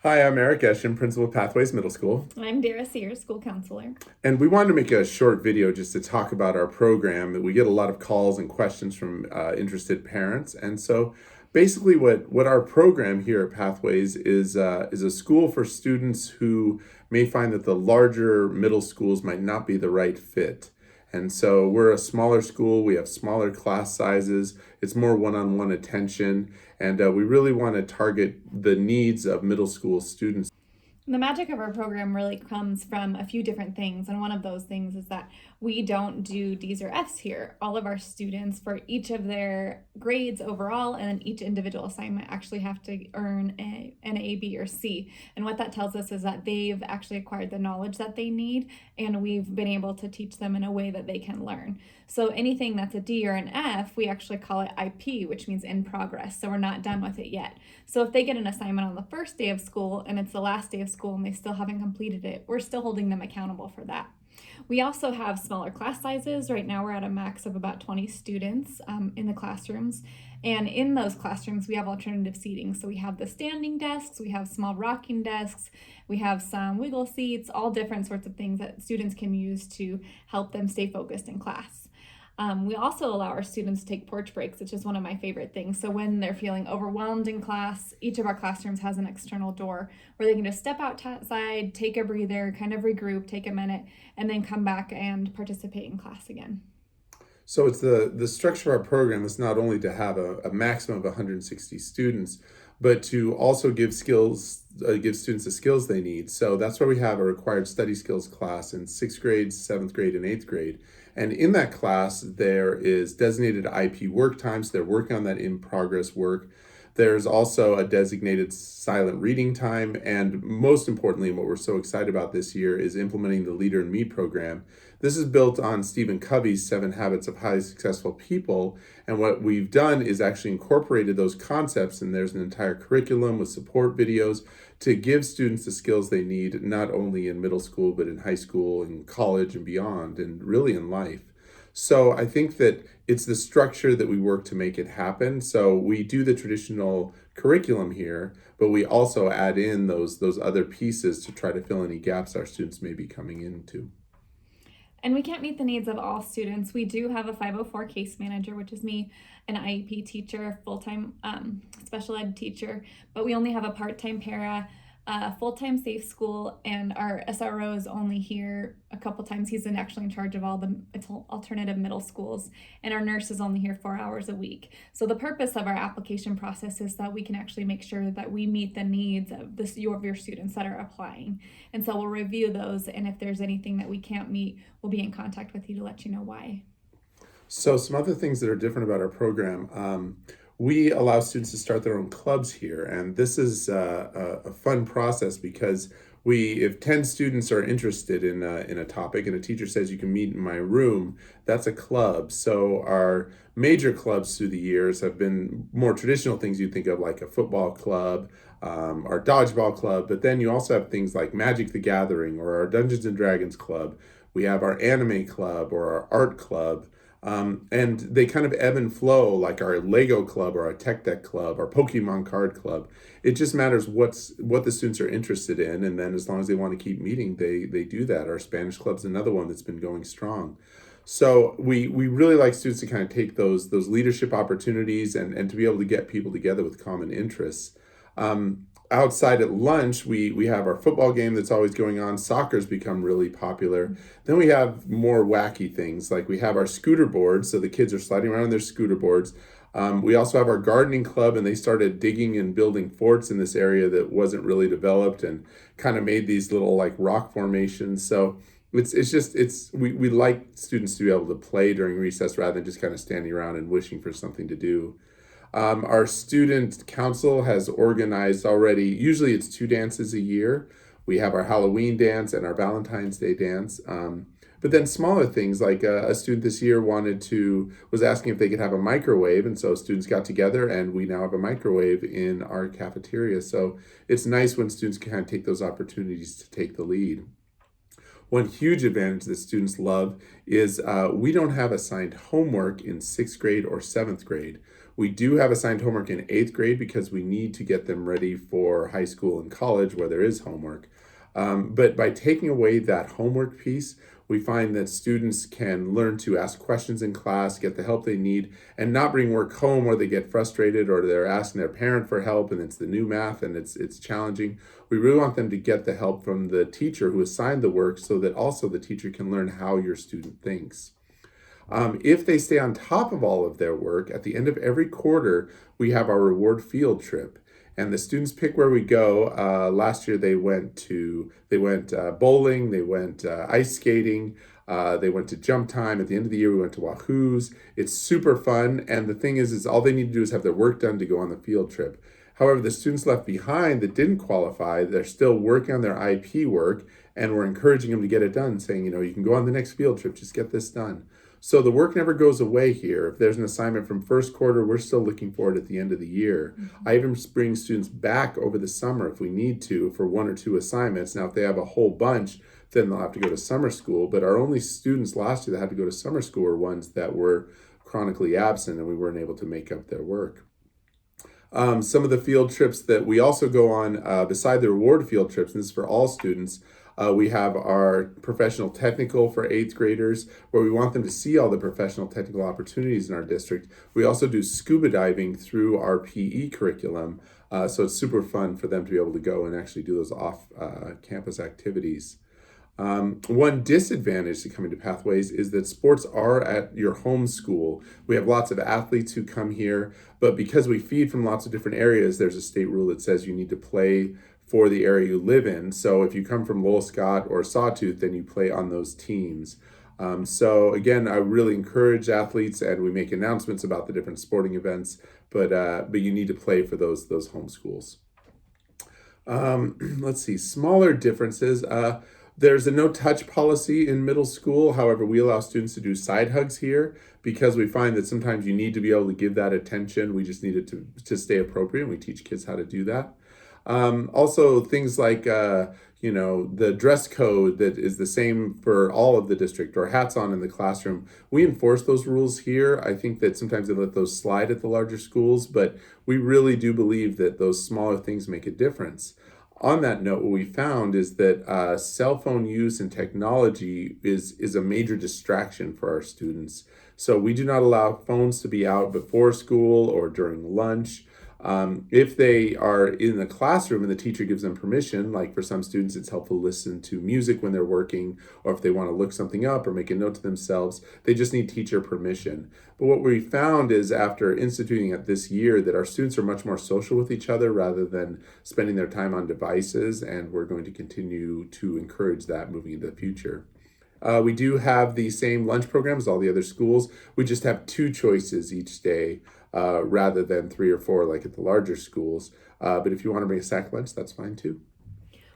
Hi, I'm Eric Eshin, principal of Pathways Middle School, I'm Dara Sear, school counselor. and we wanted to make a short video just to talk about our program. We get a lot of calls and questions from interested parents, and so basically, what our program here at Pathways is a school for students who may find that the larger middle schools might not be the right fit. And so we're a smaller school. We have smaller class sizes. It's more one-on-one attention, and we really want to target the needs of middle school students. The magic of our program really comes from a few different things, and one of those things is that we don't do D's or F's here. All of our students, for each of their grades overall, and then each individual assignment, actually have to earn an A, B, or C. And what that tells us is that they've actually acquired the knowledge that they need, and we've been able to teach them in a way that they can learn. So anything that's a D or an F, we actually call it IP, which means in progress. So we're not done with it yet. So if they get an assignment on the first day of school and it's the last day of school and they still haven't completed it, we're still holding them accountable for that. We also have smaller class sizes. Right now, we're at a max of about 20 students in the classrooms. And in those classrooms, we have alternative seating. So we have the standing desks, we have small rocking desks, we have some wiggle seats, all different sorts of things that students can use to help them stay focused in class. We also allow our students to take porch breaks, which is one of my favorite things. So when they're feeling overwhelmed in class, each of our classrooms has an external door where they can just step outside, take a breather, kind of regroup, take a minute, and then come back and participate in class again. So it's the structure of our program is not only to have a maximum of 160 students, but to also give students the skills they need. So that's why we have a required study skills class in sixth grade, seventh grade, and eighth grade. And in that class, there is designated IP work times. They're working on that in progress work. There's also a designated silent reading time. And most importantly, what we're so excited about this year is implementing the Leader in Me program. This is built on Stephen Covey's 7 Habits of Highly Successful People. And what we've done is actually incorporated those concepts, and there's an entire curriculum with support videos to give students the skills they need, not only in middle school, but in high school and college and beyond, and really in life. So I think that it's the structure that we work to make it happen. So we do the traditional curriculum here, but we also add in those other pieces to try to fill any gaps our students may be coming into. And we can't meet the needs of all students. We do have a 504 case manager, which is me, an IEP teacher, full time special ed teacher, but we only have a part time para, full time safe school, and our SRO is only here a couple times. He's actually in charge of all the alternative middle schools, and our nurse is only here 4 hours a week. So the purpose of our application process is that we can actually make sure that we meet the needs of your students that are applying. And so we'll review those, and if there's anything that we can't meet, we'll be in contact with you to let you know why. So some other things that are different about our program. We allow students to start their own clubs here, and this is a fun process because if 10 students are interested in a topic and a teacher says you can meet in my room, that's a club. So our major clubs through the years have been more traditional things you think of, like a football club, our dodgeball club, but then you also have things like Magic the Gathering or our Dungeons and Dragons club. We have our anime club or our art club. And they kind of ebb and flow, like our Lego club or our Tech Deck club, our Pokemon card club. It just matters what the students are interested in, and then as long as they want to keep meeting, they do that. Our Spanish club's another one that's been going strong. So we really like students to kind of take those leadership opportunities and to be able to get people together with common interests. Outside at lunch, we have our football game that's always going on. Soccer's become really popular. Then we have more wacky things, like we have our scooter boards, so the kids are sliding around on their scooter boards. We also have our gardening club, and they started digging and building forts in this area that wasn't really developed, and kind of made these little like rock formations. So we like students to be able to play during recess rather than just kind of standing around and wishing for something to do. Our student council has organized already, usually it's 2 dances a year. We have our Halloween dance and our Valentine's Day dance. But then smaller things like a student this year was asking if they could have a microwave. And so students got together and we now have a microwave in our cafeteria. So it's nice when students can kind of take those opportunities to take the lead. One huge advantage that students love is we don't have assigned homework in sixth grade or seventh grade. We do have assigned homework in 8th grade because we need to get them ready for high school and college where there is homework. But by taking away that homework piece, we find that students can learn to ask questions in class, get the help they need, and not bring work home where they get frustrated or they're asking their parent for help and it's the new math and it's challenging. We really want them to get the help from the teacher who assigned the work so that also the teacher can learn how your student thinks. If they stay on top of all of their work, at the end of every quarter, we have our reward field trip, and the students pick where we go. Last year they went bowling, they went ice skating, they went to jump time. At the end of the year, we went to Wahoo's. It's super fun, and the thing is all they need to do is have their work done to go on the field trip. However, the students left behind that didn't qualify, they're still working on their IP work, and we're encouraging them to get it done, saying, you can go on the next field trip, just get this done. So the work never goes away here. If there's an assignment from first quarter, we're still looking for it at the end of the year. I even bring students back over the summer if we need to for 1 or 2 assignments. Now, if they have a whole bunch, then they'll have to go to summer school. But our only students last year that had to go to summer school were ones that were chronically absent and we weren't able to make up their work. Some of the field trips that we also go on, beside the reward field trips, and this is for all students, we have our professional technical for 8th graders, where we want them to see all the professional technical opportunities in our district. We also do scuba diving through our PE curriculum, so it's super fun for them to be able to go and actually do those off-campus activities. One disadvantage to coming to Pathways is that sports are at your home school. We have lots of athletes who come here, but because we feed from lots of different areas, there's a state rule that says you need to play for the area you live in. So if you come from Lowell Scott or Sawtooth, then you play on those teams. So again, I really encourage athletes, and we make announcements about the different sporting events, but you need to play for those home schools. Let's see, smaller differences. There's a no-touch policy in middle school. However, we allow students to do side hugs here because we find that sometimes you need to be able to give that attention. We just need it to stay appropriate, and we teach kids how to do that. Also, things like, the dress code that is the same for all of the district, or hats on in the classroom. We enforce those rules here. I think that sometimes they let those slide at the larger schools, but we really do believe that those smaller things make a difference. On that note, what we found is that cell phone use and technology is a major distraction for our students. So we do not allow phones to be out before school or during lunch. If they are in the classroom and the teacher gives them permission, like for some students, it's helpful to listen to music when they're working, or if they want to look something up or make a note to themselves, they just need teacher permission. But what we found is after instituting it this year that our students are much more social with each other rather than spending their time on devices, and we're going to continue to encourage that moving into the future. We do have the same lunch program as all the other schools. We just have 2 choices each day rather than 3 or 4 like at the larger schools. But if you want to bring a sack lunch, that's fine too.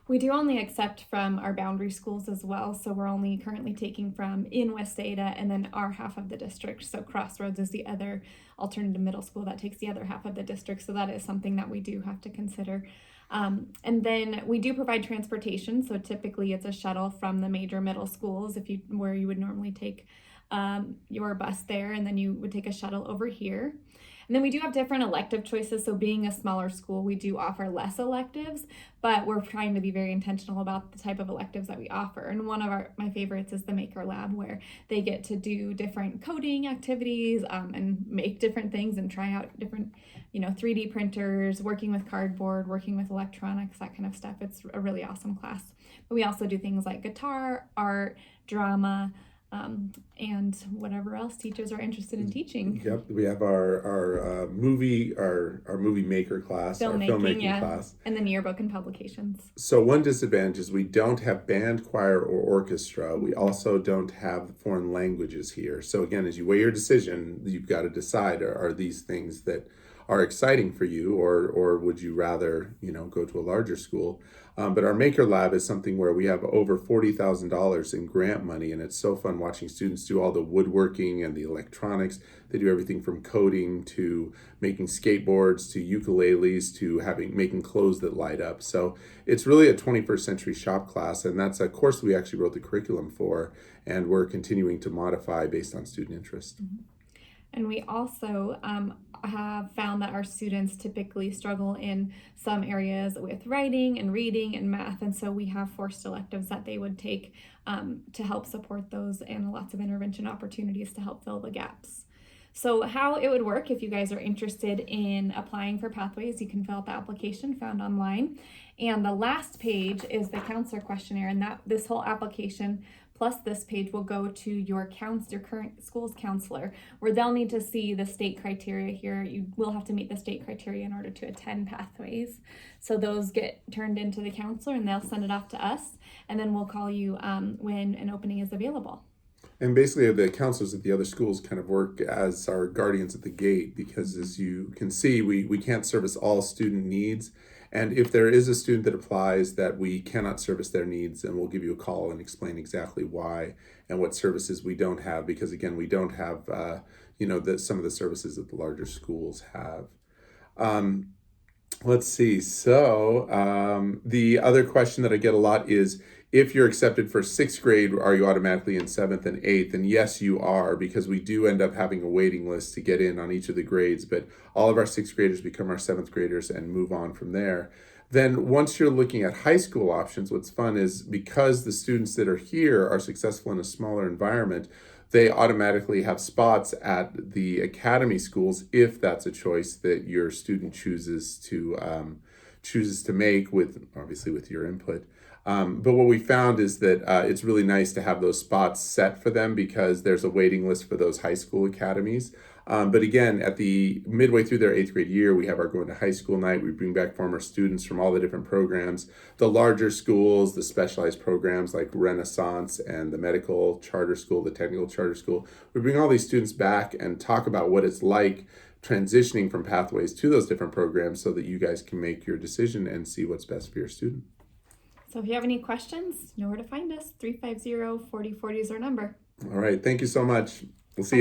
We do only accept from our boundary schools as well, so we're only currently taking from in West Ada and then our half of the district. So Crossroads is the other alternative middle school that takes the other half of the district, so that is something that we do have to consider. And then we do provide transportation, so typically it's a shuttle from the major middle schools where you would normally take your bus there, and then you would take a shuttle over here. And then we do have different elective choices. So being a smaller school, we do offer less electives, but we're trying to be very intentional about the type of electives that we offer. And one of my favorites is the Maker Lab, where they get to do different coding activities and make different things and try out different, 3D printers, working with cardboard, working with electronics, that kind of stuff. It's a really awesome class. But we also do things like guitar, art, drama, and whatever else teachers are interested in teaching. Yep, we have our movie maker class, our filmmaking class, and then yearbook and publications. So one disadvantage is we don't have band, choir, or orchestra. We also don't have foreign languages here. So again, as you weigh your decision, you've got to decide: are these things that are exciting for you, or would you rather go to a larger school? But our Maker Lab is something where we have over $40,000 in grant money, and it's so fun watching students do all the woodworking and the electronics. They do everything from coding to making skateboards to ukuleles to making clothes that light up. So it's really a 21st century shop class, and that's a course we actually wrote the curriculum for, and we're continuing to modify based on student interest. And we also have found that our students typically struggle in some areas with writing and reading and math. And so we have forced electives that they would take to help support those, and lots of intervention opportunities to help fill the gaps. So how it would work, if you guys are interested in applying for Pathways, you can fill out the application found online. And the last page is the counselor questionnaire, and that this whole application plus this page will go to your current school's counselor, where they'll need to see the state criteria here. You will have to meet the state criteria in order to attend Pathways. So those get turned into the counselor, and they'll send it off to us, and then we'll call you when an opening is available. And basically, the counselors at the other schools kind of work as our guardians at the gate, because as you can see, we can't service all student needs. And if there is a student that applies that we cannot service their needs, then we'll give you a call and explain exactly why and what services we don't have, because again, we don't have, some of the services that the larger schools have. Let's see. So the other question that I get a lot is, if you're accepted for sixth grade, are you automatically in seventh and eighth? And yes, you are, because we do end up having a waiting list to get in on each of the grades, but all of our sixth graders become our seventh graders and move on from there. Then once you're looking at high school options, what's fun is, because the students that are here are successful in a smaller environment, they automatically have spots at the academy schools if that's a choice that your student chooses to make, with obviously with your input. But what we found is that it's really nice to have those spots set for them, because there's a waiting list for those high school academies. But again, at the midway through their eighth grade year, we have our going to high school night. We bring back former students from all the different programs. The larger schools, the specialized programs like Renaissance and the medical charter school, the technical charter school, we bring all these students back and talk about what it's like transitioning from Pathways to those different programs, so that you guys can make your decision and see what's best for your student. So if you have any questions, you know where to find us. 350-4040 is our number. All right. Thank you so much. We'll see you.